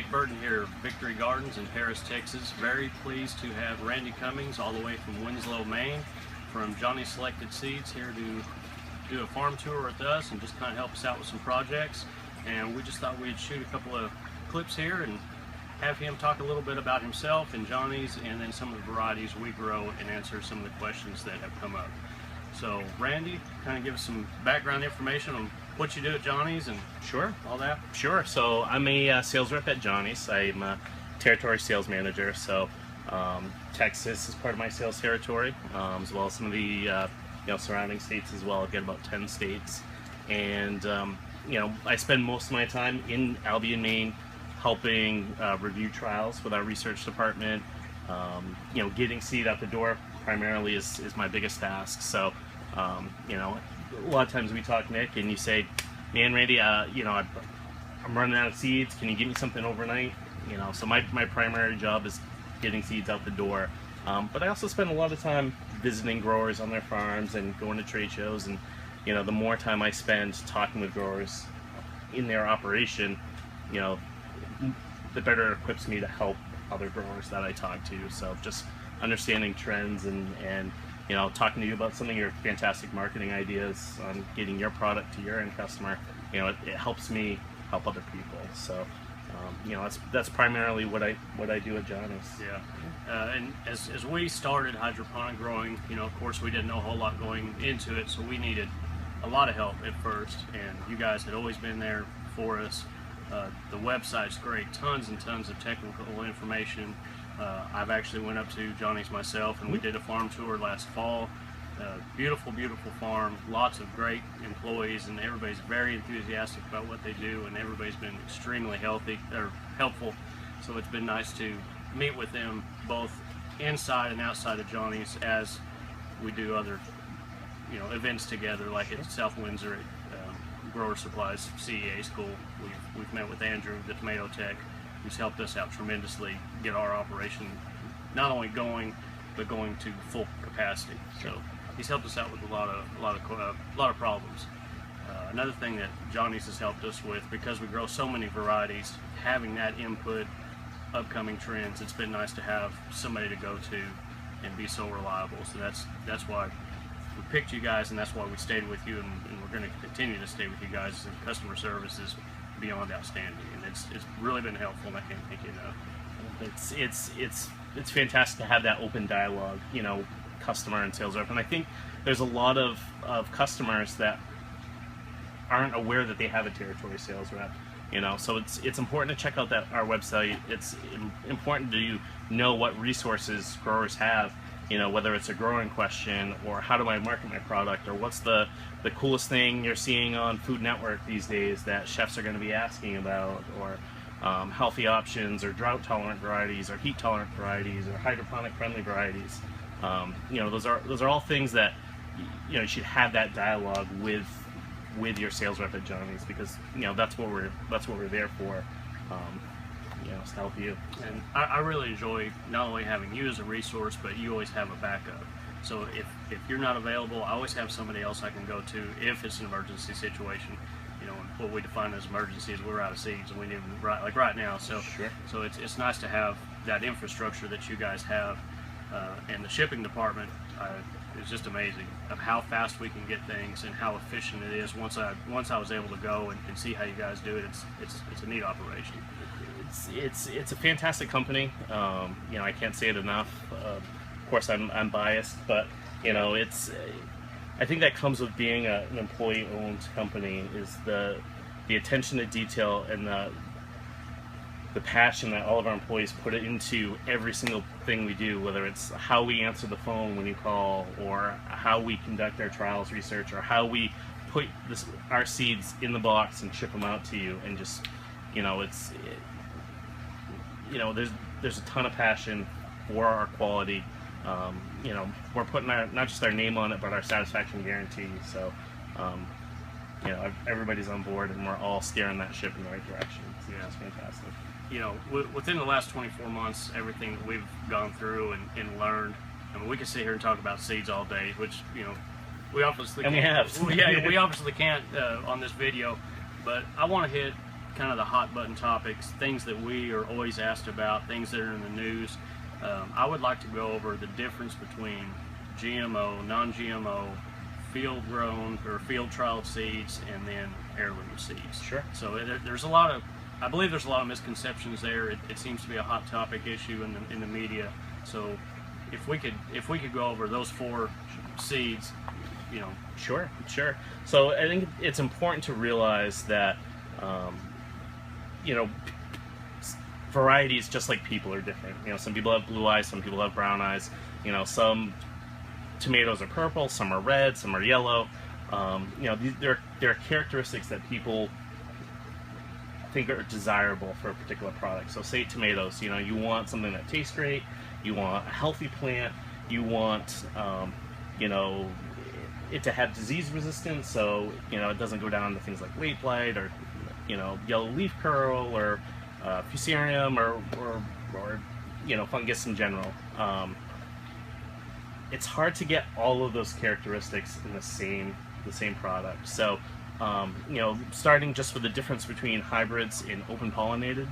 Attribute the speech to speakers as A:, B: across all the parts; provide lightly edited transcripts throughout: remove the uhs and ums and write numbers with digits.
A: Nick Burton here, Victory Gardens in Harris, Texas. Very pleased to have Randy Cummings all the way from Winslow, Maine, from Johnny Selected Seeds here to do a farm tour with us and just kind of help us out with some projects. And we just thought we'd shoot a couple of clips here and have him talk a little bit about himself and Johnny's, and then some of the varieties we grow, and answer some of the questions that have come up. So Randy, kind of give us some background information on what you do at Johnny's and
B: Sure.
A: all that.
B: Sure. So I'm a sales rep at Johnny's. I'm a territory sales manager. So Texas is part of my sales territory, as well as some of the surrounding states as well. I get about 10 states, and I spend most of my time in Albion, Maine, helping review trials with our research department. Getting seed out the door primarily is my biggest task. So a lot of times we talk, Nick, and you say, man, Randy, I'm running out of seeds. Can you give me something overnight? So my primary job is getting seeds out the door. But I also spend a lot of time visiting growers on their farms and going to trade shows. And, the more time I spend talking with growers in their operation, the better it equips me to help other growers that I talk to. So just understanding trends and talking to you about some of your fantastic marketing ideas on getting your product to your end customer, it helps me help other people. So, that's primarily what I do at Johnny's.
A: Yeah, and as we started hydroponic growing, of course we didn't know a whole lot going into it, so we needed a lot of help at first, and you guys had always been there for us. The website's great, tons and tons of technical information. I've actually went up to Johnny's myself, and we did a farm tour last fall. Beautiful, beautiful farm, lots of great employees, and everybody's very enthusiastic about what they do, and everybody's been extremely helpful. So it's been nice to meet with them both inside and outside of Johnny's as we do other events together, like at South Windsor at Grower Supplies CEA School. We've met with Andrew, the tomato tech, who's helped us out tremendously get our operation not only going, but going to full capacity. So he's helped us out with a lot of problems. Another thing that Johnny's has helped us with, because we grow so many varieties, having that input, upcoming trends, it's been nice to have somebody to go to and be so reliable. So that's why we picked you guys, and that's why we stayed with you, and we're going to continue to stay with you guys. And customer service is beyond outstanding, and it's really been helpful, and I can't thank you enough. It's fantastic to have that open dialogue, customer and sales rep. And I think there's a lot of customers that aren't aware that they have a territory sales rep. So it's important to check out our website. It's important to know what resources growers have, whether it's a growing question, or how do I market my product, or what's the coolest thing you're seeing on Food Network these days that chefs are going to be asking about, or healthy options, or drought tolerant varieties, or heat tolerant varieties, or hydroponic friendly varieties. Those are all things that you should have that dialogue with your sales rep at Johnny's, because that's what we're there for, to help you. And I really enjoy not only having you as a resource, but you always have a backup. So if you're not available, I always have somebody else I can go to if it's an emergency situation. What we define as emergency is we're out of seeds and we need them right now. So
B: Sure.
A: So it's nice to have that infrastructure that you guys have, and the shipping department is just amazing of how fast we can get things and how efficient it is. Once I was able to go and see how you guys do it, it's a neat operation.
B: It's a fantastic company. I can't say it enough. Of course, I'm biased, but I think that comes with being an employee-owned company, is the attention to detail and the passion that all of our employees put into every single thing we do, whether it's how we answer the phone when you call, or how we conduct our trials research, or how we put our seeds in the box and ship them out to you. And just there's a ton of passion for our quality. We're putting not just our name on it, but our satisfaction guarantee. So, everybody's on board, and we're all steering that ship in the right direction. So it's fantastic.
A: Within the last 24 months, everything that we've gone through and learned, we can sit here and talk about seeds all day, which, we obviously
B: and
A: can't.
B: We have.
A: We obviously can't on this video, but I want to hit kind of the hot button topics, things that we are always asked about, things that are in the news. I would like to go over the difference between GMO, non-GMO, field grown or field trialed seeds, and then heirloom seeds.
B: Sure.
A: So there's a lot of, I believe there's a lot of misconceptions there. It seems to be a hot topic issue in the media. So if we could go over those 4 seeds, you know.
B: Sure. So I think it's important to realize that, you know, varieties, just like people, are different. You know, some people have blue eyes, some people have brown eyes. You know, some tomatoes are purple, some are red, some are yellow. You know, there are characteristics that people think are desirable for a particular product. So say tomatoes, you know, you want something that tastes great, you want a healthy plant, you want, you know, it to have disease resistance, so, you know, it doesn't go down to things like late blight or, you know, yellow leaf curl or fusarium or you know, fungus in general. It's hard to get all of those characteristics in the same product. So, you know, starting just with the difference between hybrids and open pollinated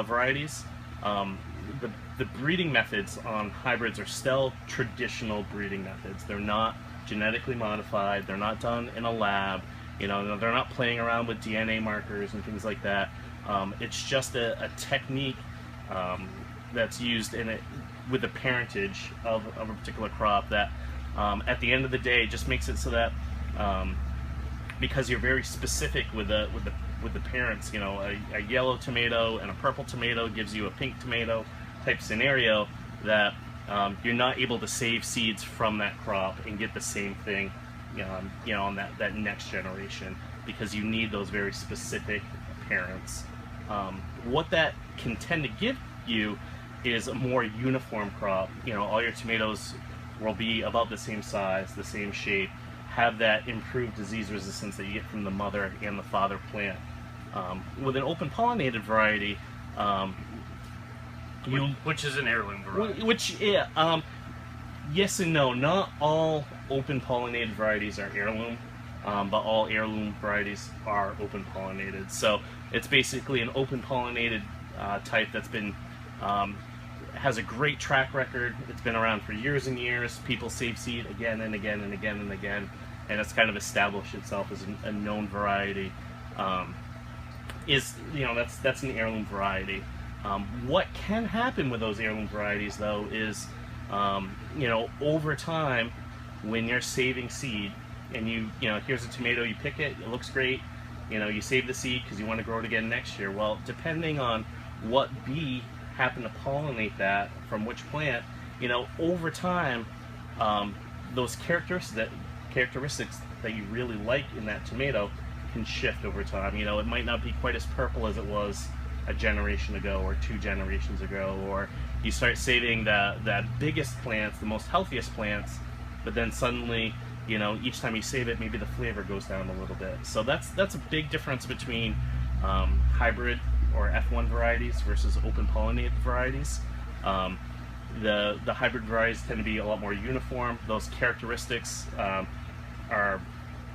B: varieties, the breeding methods on hybrids are still traditional breeding methods. They're not genetically modified. They're not done in a lab. You know, they're not playing around with DNA markers and things like that. It's just a technique that's used in it with the parentage of a particular crop that, at the end of the day, just makes it so that because you're very specific with the parents, you know, a yellow tomato and a purple tomato gives you a pink tomato type scenario, that you're not able to save seeds from that crop and get the same thing, you know, on that next generation, because you need those very specific parents. What that can tend to give you is a more uniform crop. You know, all your tomatoes will be about the same size, the same shape, have that improved disease resistance that you get from the mother and the father plant. With an open pollinated variety,
A: which is an heirloom variety.
B: Yes and no. Not all open pollinated varieties are heirloom, but all heirloom varieties are open pollinated. So it's basically an open pollinated type that's been has a great track record. It's been around for years and years. People save seed again and again and again and again, and it's kind of established itself as a known variety. You know, that's an heirloom variety. What can happen with those heirloom varieties, though, is you know, over time, when you're saving seed, and you know, here's a tomato, you pick it, it looks great, you know, you save the seed because you want to grow it again next year. Well, depending on what bee happened to pollinate that from which plant, you know, over time, those characteristics that you really like in that tomato can shift over time. You know, it might not be quite as purple as it was a generation ago or 2 generations ago, or you start saving the biggest plants, the most healthiest plants, but then suddenly, you know, each time you save it, maybe the flavor goes down a little bit. So that's a big difference between hybrid or F1 varieties versus open pollinated varieties. The hybrid varieties tend to be a lot more uniform. Those characteristics are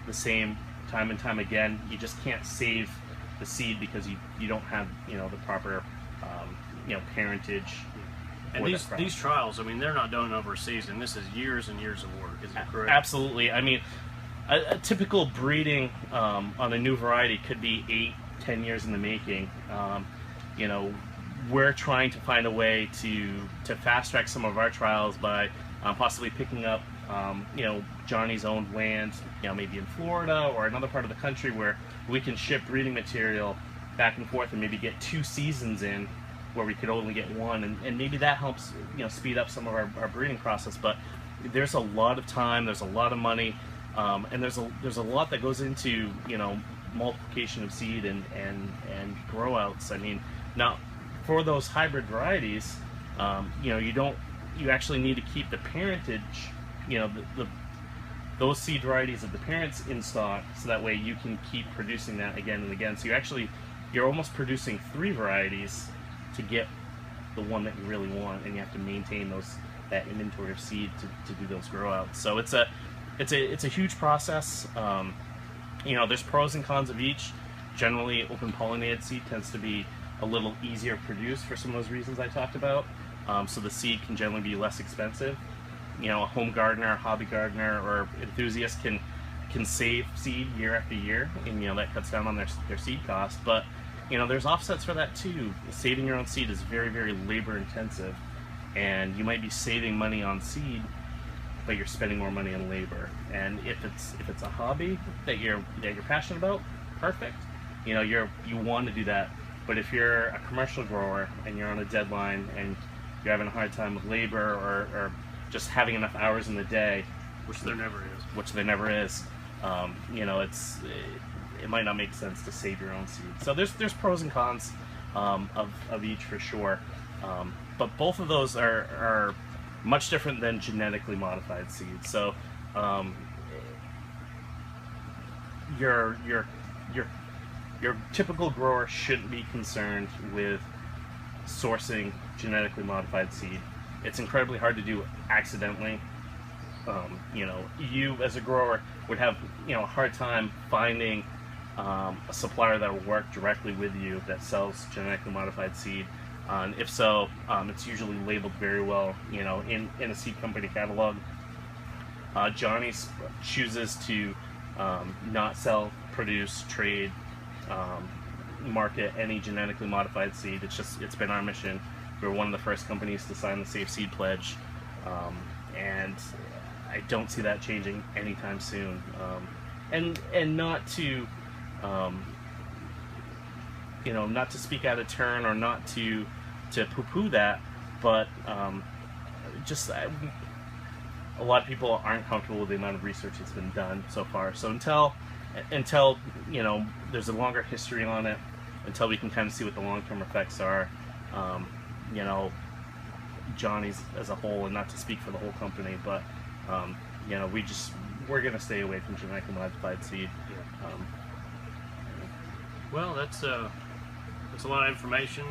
B: the same time and time again. You just can't save the seed because you don't have, you know, the proper you know, parentage.
A: And these trials, I mean, they're not done over a season. This is years and years of work. Is that correct?
B: Absolutely. I mean, a typical breeding on a new variety could be 8-10 years in the making. You know, we're trying to find a way to fast track some of our trials by possibly picking up you know, Johnny's owned land, you know, maybe in Florida or another part of the country where we can ship breeding material back and forth and maybe get 2 seasons in where we could only get 1, and maybe that helps, you know, speed up some of our breeding process. But there's a lot of time, there's a lot of money, and there's a lot that goes into, you know, multiplication of seed and grow outs. I mean, now for those hybrid varieties, you know, you actually need to keep the parentage, you know, those seed varieties of the parents in stock, so that way you can keep producing that again and again. So you're almost producing 3 varieties to get the one that you really want, and you have to maintain that inventory of seed to do those grow outs. So it's a huge process. You know, there's pros and cons of each. Generally, open pollinated seed tends to be a little easier produced for some of those reasons I talked about. So the seed can generally be less expensive. You know, a home gardener, hobby gardener, or enthusiast can save seed year after year, and you know that cuts down on their seed cost. But you know, there's offsets for that too. Saving your own seed is very, very labor intensive, and you might be saving money on seed, but you're spending more money on labor. And if it's a hobby that you're passionate about, perfect. You know, you want to do that. But if you're a commercial grower and you're on a deadline and you're having a hard time with labor or just having enough hours in the day,
A: which there never is,
B: you know, it might not make sense to save your own seed. So there's pros and cons of each for sure. But both of those are much different than genetically modified seeds. So your typical grower shouldn't be concerned with sourcing genetically modified seed. It's incredibly hard to do accidentally. You know, you as a grower would have, you know, a hard time finding a supplier that will work directly with you that sells genetically modified seed. And if so, it's usually labeled very well, you know, in a seed company catalog. Johnny's chooses to not sell, produce, trade, market any genetically modified seed. It's been our mission. We were one of the first companies to sign the Safe Seed Pledge, and I don't see that changing anytime soon. And not to you know, not to speak out of turn or not to poo-poo that, but just a lot of people aren't comfortable with the amount of research that's been done so far. So until you know, there's a longer history on it, until we can kind of see what the long-term effects are, you know, Johnny's as a whole, and not to speak for the whole company, but you know, we're gonna stay away from genetically modified seed.
A: Well, that's a lot of information.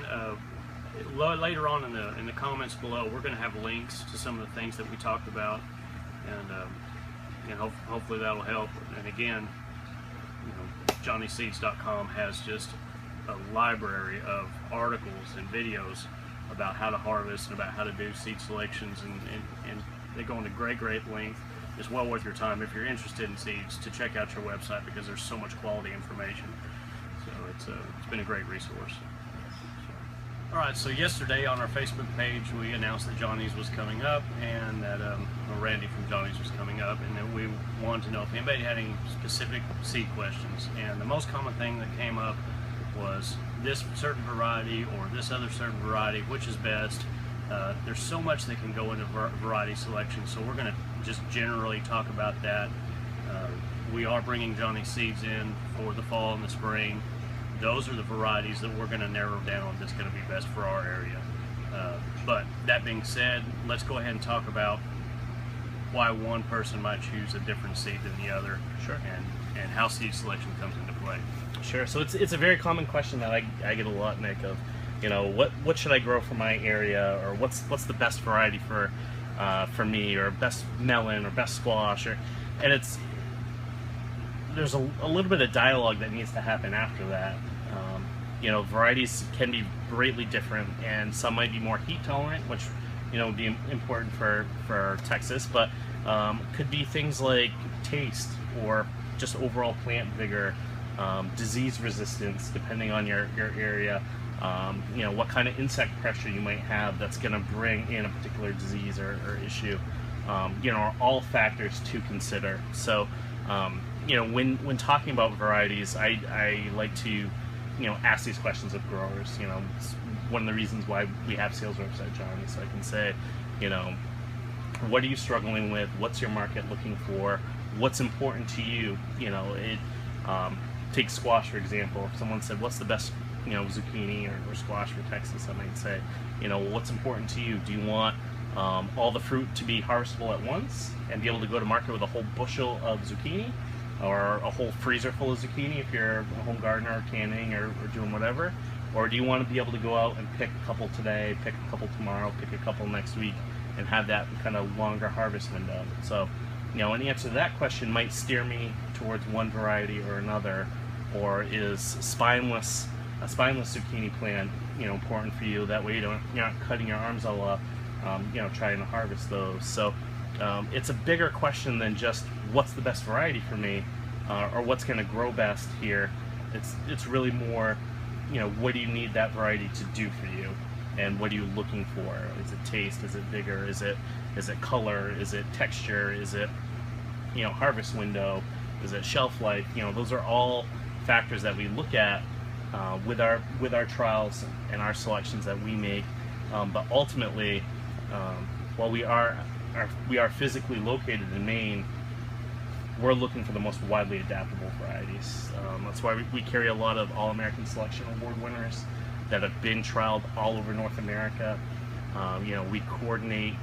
A: Later on in the comments below, we're going to have links to some of the things that we talked about, and hopefully that'll help. And again, you know, JohnnySeeds.com has just a library of articles and videos about how to harvest and about how to do seed selections, and they go into great length. It's well worth your time if you're interested in seeds to check out your website, because there's so much quality information. So it's been a great resource. Alright, so yesterday on our Facebook page we announced that Johnny's was coming up, and that Randy from Johnny's was coming up, and that we wanted to know if anybody had any specific seed questions. And the most common thing that came up was this certain variety or this other certain variety, which is best. There's so much that can go into variety selection, so we're going to just generally talk about that. We are bringing Johnny seeds in for the fall and the spring. Those are the varieties that we're going to narrow down that's going to be best for our area. But that being said, let's go ahead and talk about why one person might choose a different seed than the other.
B: Sure.
A: And how seed selection comes into play.
B: Sure. So it's a very common question that I get a lot, Nick, of, you know, what should I grow for my area, or what's the best variety for me, or best melon, or best squash, and there's a little bit of dialogue that needs to happen after that. You know, varieties can be greatly different, and some might be more heat tolerant, which, you know, would be important for Texas, but could be things like taste or just overall plant vigor, disease resistance, depending on your area. You know, what kind of insect pressure you might have that's going to bring in a particular disease or issue. You know, are all factors to consider. So, you know, when talking about varieties, I like to, you know, ask these questions of growers. You know, it's one of the reasons why we have sales reps at Johnny, so I can say, you know, what are you struggling with? What's your market looking for? What's important to you? You know, take squash for example. If someone said, what's the best, you know, zucchini or squash for Texas, I might say, you know, what's important to you? Do you want all the fruit to be harvestable at once and be able to go to market with a whole bushel of zucchini, or a whole freezer full of zucchini if you're a home gardener or canning or doing whatever? Or do you want to be able to go out and pick a couple today, pick a couple tomorrow, pick a couple next week, and have that kind of longer harvest window? So, you know, an answer to that question might steer me towards one variety or another. or is a spineless zucchini plant, important for you? That way you're not cutting your arms all up, trying to harvest those. So it's a bigger question than just what's the best variety for me, or what's going to grow best here. It's really more, what do you need that variety to do for you, and what are you looking for? Is it taste? Is it vigor? Is it color? Is it texture? Is it harvest window? Is it shelf life? Those are all factors that we look at with our trials and our selections that we make. But ultimately, while we are physically located in Maine, we're looking for the most widely adaptable varieties. That's why we carry a lot of All-American Selection Award winners that have been trialed all over North America. We coordinate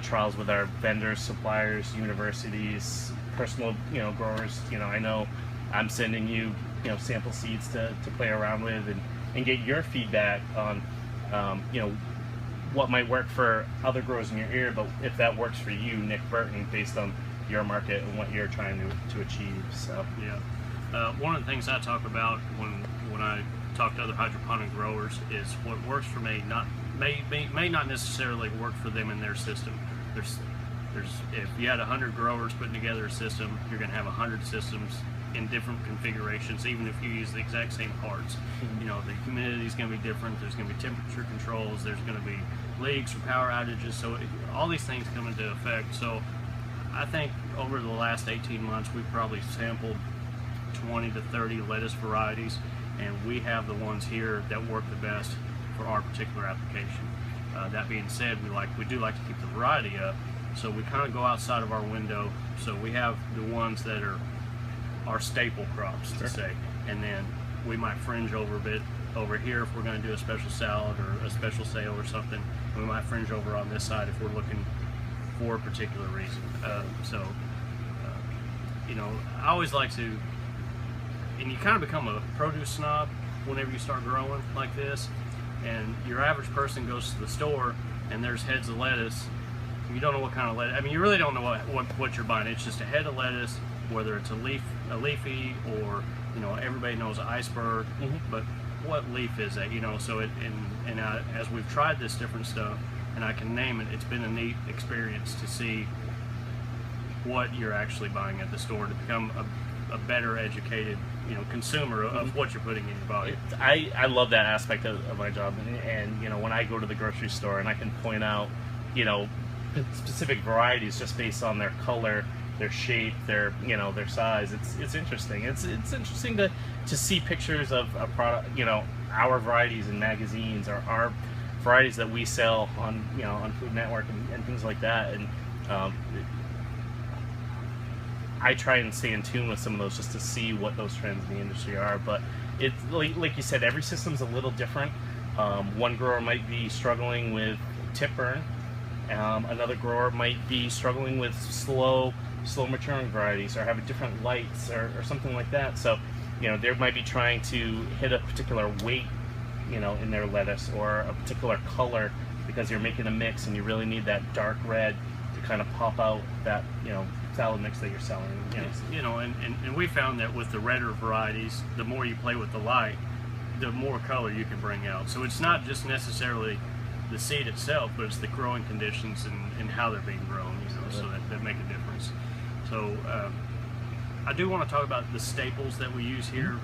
B: trials with our vendors, suppliers, universities, personal growers. I know I'm sending you sample seeds to play around with and get your feedback on what might work for other growers in your area, but if that works for you, Nick Burton, based on your market and what you're trying to achieve. So
A: yeah, one of the things I talk about when I talk to other hydroponic growers is what works for me may not necessarily work for them in their system. There's if you had 100 growers putting together a system, you're going to have 100 systems in different configurations, even if you use the exact same parts. The humidity is going to be different. There's going to be temperature controls. There's going to be leaks or power outages. So all these things come into effect. So I think over the last 18 months, we've probably sampled 20 to 30 lettuce varieties, and we have the ones here that work the best for our particular application. That being said, we do like to keep the variety up, so we kind of go outside of our window. So we have the ones that are our staple crops, to say, and then we might fringe over a bit over here if we're going to do a special salad or a special sale or something. We might fringe over on this side if we're looking for a particular reason. I always like to, and you kind of become a produce snob whenever you start growing like this, and your average person goes to the store and there's heads of lettuce. You don't know what kind of lettuce. I mean, you really don't know what you're buying. It's just a head of lettuce, whether it's a leafy, or everybody knows iceberg, but what leaf is that? So as we've tried this different stuff, and I can name it, it's been a neat experience to see what you're actually buying at the store, to become a better educated consumer of what you're putting in your body.
B: I love that aspect of my job, and when I go to the grocery store and I can point out specific varieties just based on their color, their shape, their size. It's interesting. It's interesting to see pictures of a product, our varieties in magazines, or our varieties that we sell on on Food Network and things like that. And I try and stay in tune with some of those just to see what those trends in the industry are. But it's like you said, every system's a little different. One grower might be struggling with tip burn. Another grower might be struggling with slow maturing varieties, or have different lights or something like that. So they might be trying to hit a particular weight in their lettuce, or a particular color, because you're making a mix and you really need that dark red to kind of pop out that salad mix that you're selling.
A: And we found that with the redder varieties, the more you play with the light, the more color you can bring out. So it's not just necessarily the seed itself, but it's the growing conditions and how they're being grown, so that make a difference. So I do want to talk about the staples that we use here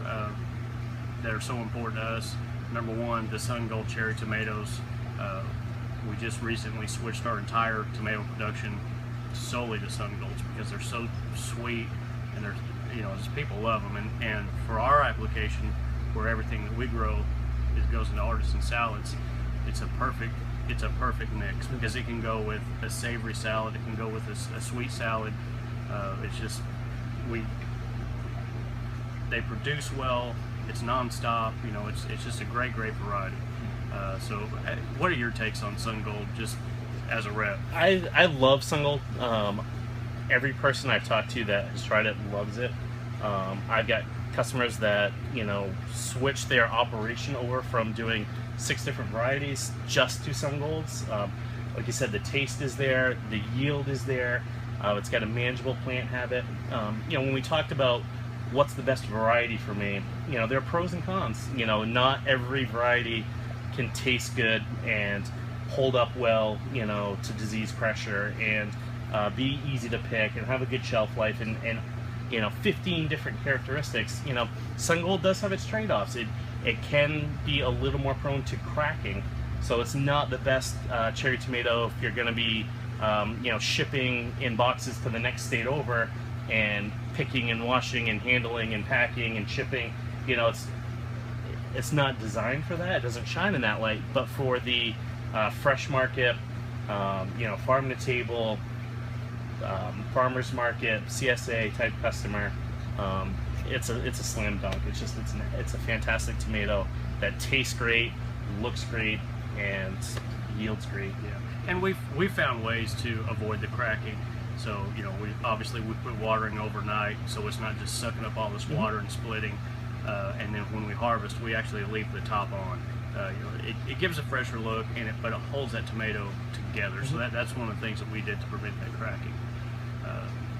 A: that are so important to us. Number one, the Sun Gold cherry tomatoes. We just recently switched our entire tomato production solely to Sun Golds because they're so sweet, and they're just people love them. And for our application, where everything that we grow goes into artisan salads, it's a perfect mix, because it can go with a savory salad, it can go with a sweet salad. It's just they produce well. It's non-stop. It's just a great variety. So what are your takes on Sun Gold, just as a rep?
B: I love Sun Gold. Every person I've talked to that has tried it loves it. I've got customers that switch their operation over from doing 6 different varieties just to Sun Golds. Like you said, the taste is there, the yield is there. It's got a manageable plant habit. When we talked about what's the best variety for me? You know, there are pros and cons. You know, not every variety can taste good and hold up well, you know, to disease pressure, and be easy to pick and have a good shelf life, and you know, 15 different characteristics. You know, Sun Gold does have its trade-offs. It can be a little more prone to cracking, so it's not the best cherry tomato if you're going to be you know, shipping in boxes to the next state over and picking and washing and handling and packing and shipping. You know, it's not designed for that. It doesn't shine in that light. But for the fresh market, you know, farm to table, farmers market, CSA type customer, it's a slam dunk. It's a fantastic tomato that tastes great, looks great, and yields great.
A: Yeah, and we've found ways to avoid the cracking. So, you know, we put watering overnight, so it's not just sucking up all this water and splitting. And then when we harvest, we actually leave the top on. You know, it gives a fresher look, but it holds that tomato together. So that's one of the things that we did to prevent that cracking.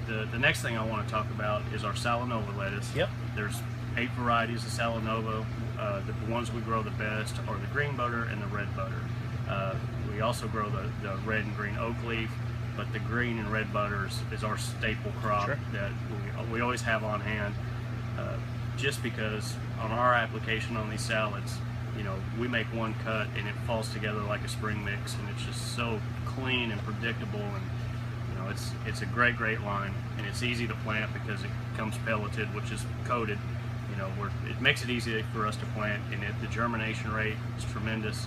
A: The next thing I want to talk about is our Salanova lettuce.
B: Yep.
A: There's 8 varieties of Salanova. The ones we grow the best are the green butter and the red butter. We also grow the red and green oak leaf, but the green and red butters is our staple crop.
B: Sure.
A: That we always have on hand, just because on our application on these salads, you know, we make one cut and it falls together like a spring mix, and it's just so clean and predictable, and you know, it's a great line, and it's easy to plant because it comes pelleted, which is coated. You know, it makes it easy for us to plant, and the germination rate is tremendous.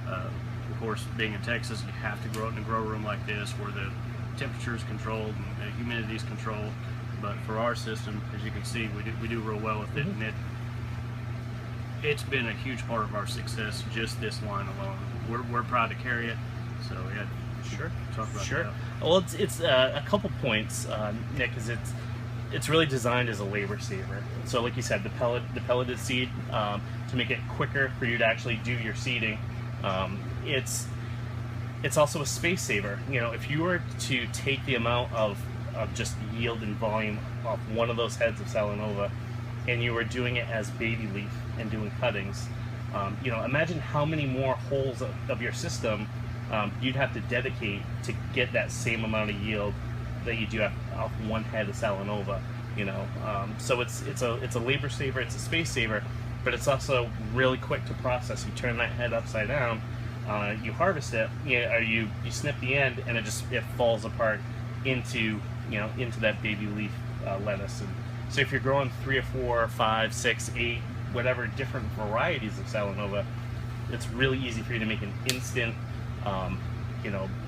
A: Of course, being in Texas, you have to grow it in a grow room like this where the temperature is controlled and the humidity is controlled. But for our system, as you can see, we do real well with it, and it's been a huge part of our success, just this line alone. We're proud to carry it. So yeah,
B: Sure.
A: Talk about
B: Sure.
A: that.
B: Well, it's a couple points, Nick, because it's really designed as a labor saver. So, like you said, the pelleted seed, to make it quicker for you to actually do your seeding. It's also a space saver. You know, if you were to take the amount of just yield and volume off one of those heads of Salanova, and you were doing it as baby leaf and doing cuttings, you know, imagine how many more holes of your system you'd have to dedicate to get that same amount of yield that you do off one head of Salanova. You know, so it's a labor saver, it's a space saver, but it's also really quick to process. You turn that head upside down, you harvest it, you snip the end, and it falls apart into that baby leaf lettuce. And so if you're growing 3 or 4 or 5, 6, 8, whatever different varieties of Salanova, it's really easy for you to make an instant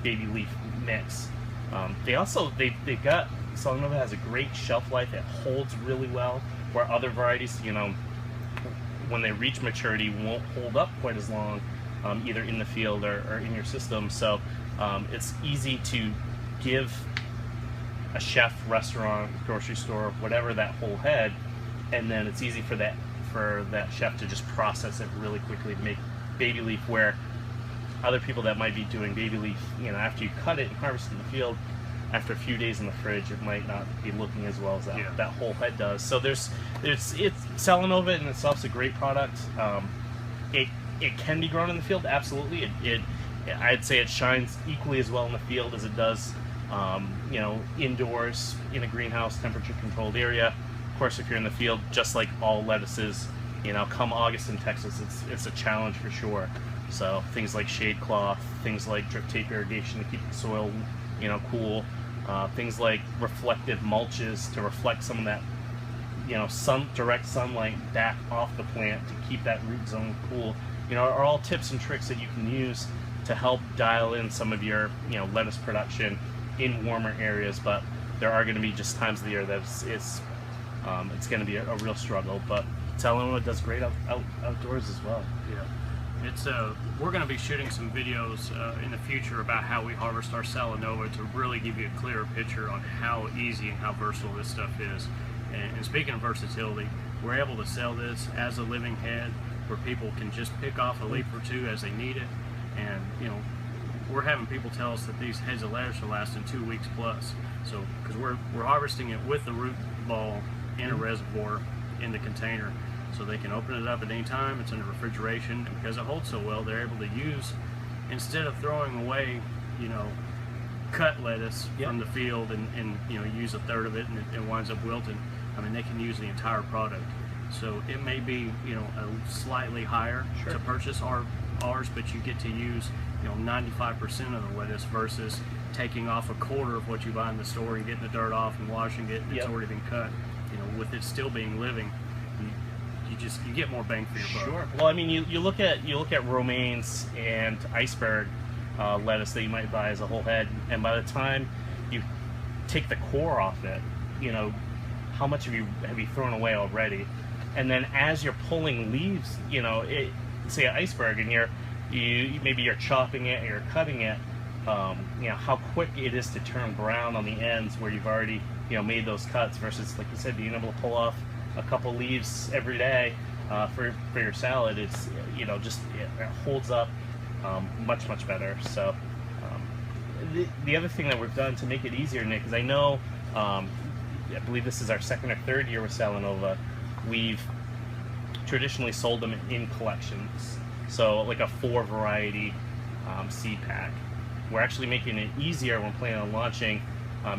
B: baby leaf mix. They've got Salanova has a great shelf life. It holds really well, where other varieties, you know, when they reach maturity, won't hold up quite as long, either in the field or in your system. So it's easy to give a chef, restaurant, grocery store, whatever, that whole head, and then it's easy for that chef to just process it really quickly to make baby leaf, where other people that might be doing baby leaf, you know, after you cut it and harvest it in the field, after a few days in the fridge, it might not be looking as well as that whole head does. So it's Salanova in itself is a great product. It can be grown in the field, absolutely. I'd say it shines equally as well in the field as it does, you know, indoors in a greenhouse, temperature-controlled area. Of course, if you're in the field, just like all lettuces, you know, come August in Texas, it's a challenge for sure. So things like shade cloth, things like drip tape irrigation to keep the soil, you know, cool. Things like reflective mulches to reflect some of that, you know, direct sunlight back off the plant to keep that root zone cool. You know, are all tips and tricks that you can use to help dial in some of your, you know, lettuce production in warmer areas. But there are going to be just times of the year that it's going to be a real struggle. But Salanova does great outdoors as well.
A: Yeah. We're going to be shooting some videos in the future about how we harvest our Salanova to really give you a clearer picture on how easy and how versatile this stuff is. And speaking of versatility, we're able to sell this as a living head where people can just pick off a leaf or two as they need it. And, you know, we're having people tell us that these heads of lettuce are lasting 2 weeks plus. So, because we're harvesting it with the root ball in a reservoir in the container, so they can open it up at any time. It's under refrigeration, and because it holds so well, they're able to use, instead of throwing away, you know, cut lettuce from the field and you know, use a third of it and it winds up wilting. I mean, they can use the entire product. So it may be, you know, a slightly higher to purchase ours, but you get to use, you know, 95% of the lettuce versus taking off a quarter of what you buy in the store and getting the dirt off and washing it. It's already been cut. You know, with it still being living, you get more bang for your buck.
B: Sure. Well, I mean, you look at romaines and iceberg lettuce that you might buy as a whole head, and by the time you take the core off it, you know, how much have you thrown away already? And then as you're pulling leaves, you know, say an iceberg, and maybe you're chopping it or you're cutting it, you know, how quick it is to turn brown on the ends where you've already, you know, made those cuts, versus, like you said, being able to pull off a couple leaves every day for your salad. It's, you know, just it holds up much better. So the other thing that we've done to make it easier, Nick, is I know I believe this is our second or third year with Salanova. We've traditionally sold them in collections, so like a 4 variety seed pack. We're actually making it easier when planning on launching.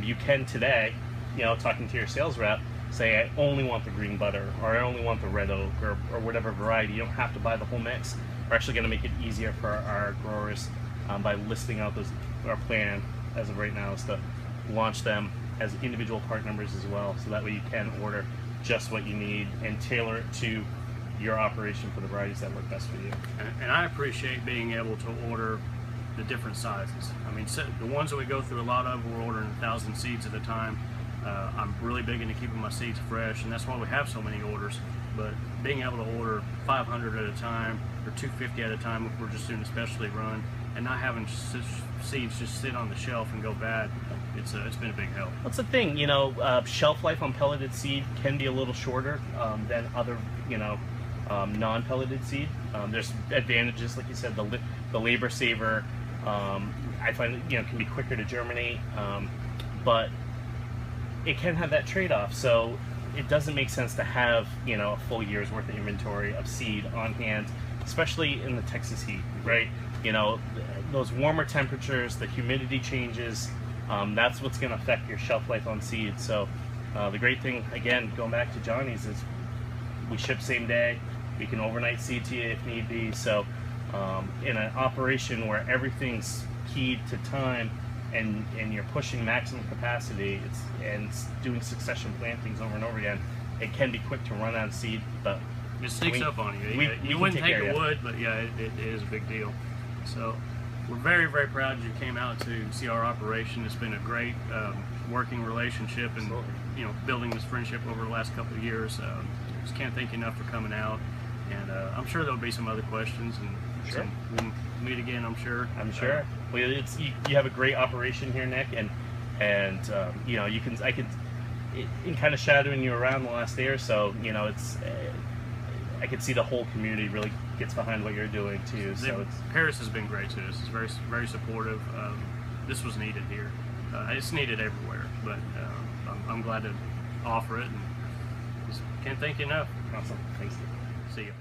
B: You can today, you know, talking to your sales rep, say I only want the green butter, or I only want the red oak, or whatever variety. You don't have to buy the whole mix. We're actually going to make it easier for our growers by listing out those. Our plan as of right now is to launch them as individual part numbers as well, so that way you can order just what you need and tailor it to your operation for the varieties that work best for you.
A: And I appreciate being able to order the different sizes. I mean, the ones that we go through a lot of, we're ordering 1,000 seeds at a time. I'm really big into keeping my seeds fresh, and that's why we have so many orders. But being able to order 500 at a time or 250 at a time if we're just doing a specialty run, and not having seeds just sit on the shelf and go bad, it's been a big help.
B: That's the thing, you know, shelf life on pelleted seed can be a little shorter than other, you know, non-pelleted seed. There's advantages, like you said, the labor saver. I find, you know, can be quicker to germinate, but it can have that trade-off. So it doesn't make sense to have, you know, a full year's worth of inventory of seed on hand, especially in the Texas heat, right? You know, those warmer temperatures, the humidity changes, that's what's going to affect your shelf life on seed. So the great thing, again, going back to Johnny's, is we ship same day. We can overnight seed to you if need be. So in an operation where everything's keyed to time, and you're pushing maximum capacity, and doing succession plantings over and over again, it can be quick to run out of seed, but
A: it sneaks up on you. You wouldn't think it would, but yeah, it is a big deal. So we're very proud you came out to see our operation. It's been a great working relationship, and you know, building this friendship over the last couple of years. Just can't thank you enough for coming out, and I'm sure there'll be some other questions, and we'll meet again. I'm sure. Well,
B: you have a great operation here, Nick, and you know, in kind of shadowing you around the last day or so, you know, I could see the whole community really gets behind what you're doing too. So
A: Paris has been great to us. It's very supportive. This was needed here. It's needed everywhere, but I'm glad to offer it, and just can't thank you enough.
B: Awesome. Thanks.
A: See you.